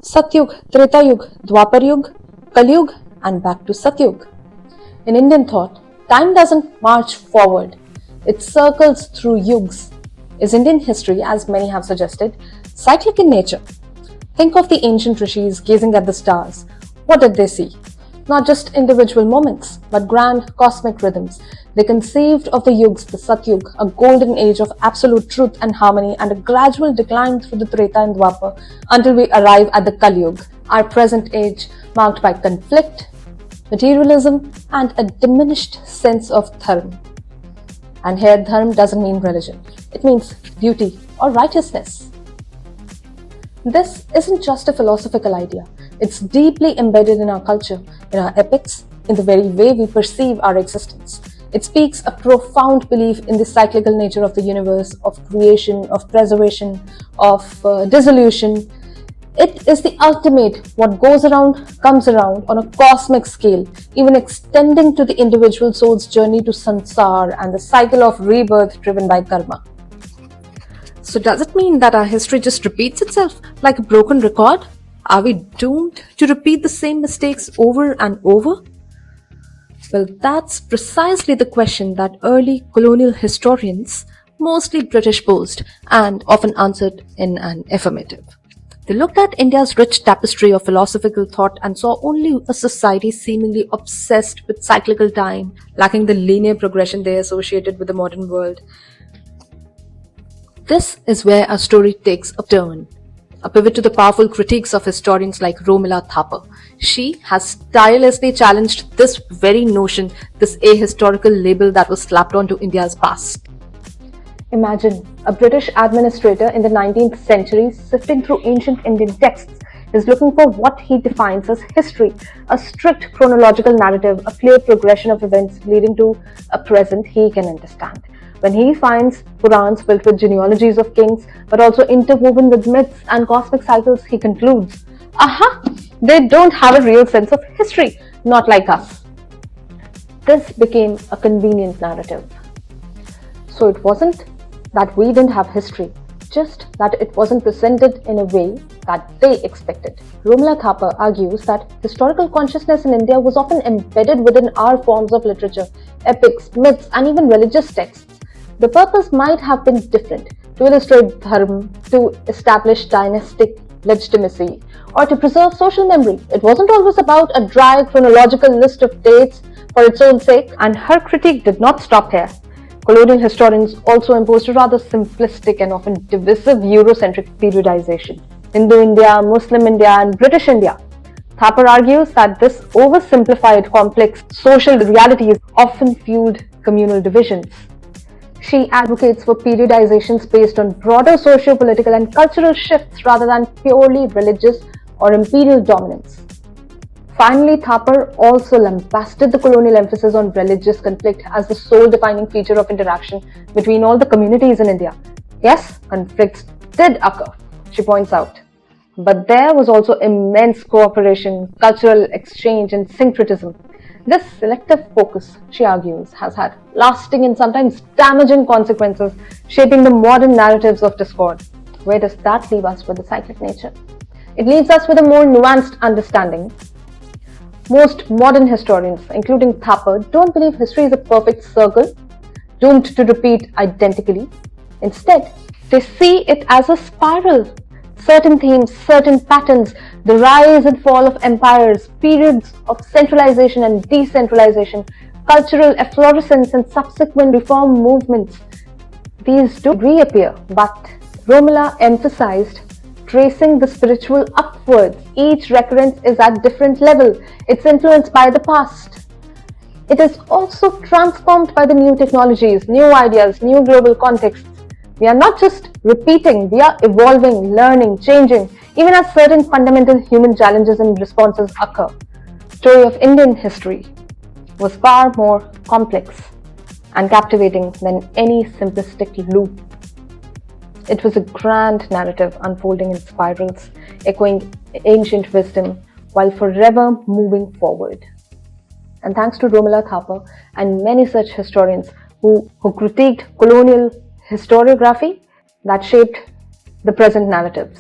Satyug, Treta Yug, Dwapar Yug, Kali Yug, and back to Satyug. In Indian thought, time doesn't march forward, it circles through yugs. Is Indian history, as many have suggested, cyclic in nature? Think of the ancient rishis gazing at the stars. What did they see? Not just individual moments, but grand cosmic rhythms. They conceived of the yugs, the Satyug, a golden age of absolute truth and harmony, and a gradual decline through the Treta and Dwapar until we arrive at the Kali Yug, our present age marked by conflict, materialism, and a diminished sense of dharma. And here dharma doesn't mean religion. It means duty or righteousness. This isn't just a philosophical idea. It's deeply embedded in our culture, in our epics, in the very way we perceive our existence. It speaks a profound belief in the cyclical nature of the universe, of creation, of preservation, of dissolution. It is the ultimate, what goes around comes around on a cosmic scale, even extending to the individual soul's journey to sansar and the cycle of rebirth driven by karma. So does it mean that our history just repeats itself like a broken record? Are we doomed to repeat the same mistakes over and over? Well, that's precisely the question that early colonial historians, mostly British, posed and often answered in an affirmative. They looked at India's rich tapestry of philosophical thought and saw only a society seemingly obsessed with cyclical time, lacking the linear progression they associated with the modern world. This is where our story takes a turn. A pivot to the powerful critiques of historians like Romila Thapar. She has tirelessly challenged this very notion, this ahistorical label that was slapped onto India's past. Imagine a British administrator in the 19th century sifting through ancient Indian texts is looking for what he defines as history, a strict chronological narrative, a clear progression of events leading to a present he can understand. When he finds Purans filled with genealogies of kings, but also interwoven with myths and cosmic cycles, he concludes, aha, they don't have a real sense of history, not like us. This became a convenient narrative. So it wasn't that we didn't have history, just that it wasn't presented in a way that they expected. Romila Thapar argues that historical consciousness in India was often embedded within our forms of literature, epics, myths, and even religious texts. The purpose might have been different, to illustrate dharma, to establish dynastic legitimacy, or to preserve social memory. It wasn't always about a dry chronological list of dates for its own sake, and her critique did not stop here. Colonial historians also imposed a rather simplistic and often divisive Eurocentric periodization. Hindu India, Muslim India, and British India. Thapar argues that this oversimplified complex social realities often fueled communal divisions. She advocates for periodizations based on broader socio-political and cultural shifts rather than purely religious or imperial dominance. Finally, Thapar also lambasted the colonial emphasis on religious conflict as the sole defining feature of interaction between all the communities in India. Yes, conflicts did occur, she points out. But there was also immense cooperation, cultural exchange, and syncretism. This selective focus, she argues, has had lasting and sometimes damaging consequences, shaping the modern narratives of discord. Where does that leave us with the cyclic nature? It leaves us with a more nuanced understanding. Most modern historians, including Thapar, don't believe history is a perfect circle, doomed to repeat identically. Instead, they see it as a spiral. Certain themes, certain patterns, the rise and fall of empires, periods of centralization and decentralization, cultural efflorescence and subsequent reform movements. These do reappear, but Romila emphasized tracing the spiritual upwards. Each recurrence is at different level. It's influenced by the past. It is also transformed by the new technologies, new ideas, new global contexts. We are not just repeating, we are evolving, learning, changing, even as certain fundamental human challenges and responses occur. The story of Indian history was far more complex and captivating than any simplistic loop. It was a grand narrative unfolding in spirals, echoing ancient wisdom while forever moving forward. And thanks to Romila Thapar and many such historians who critiqued colonial historiography that shaped the present narratives.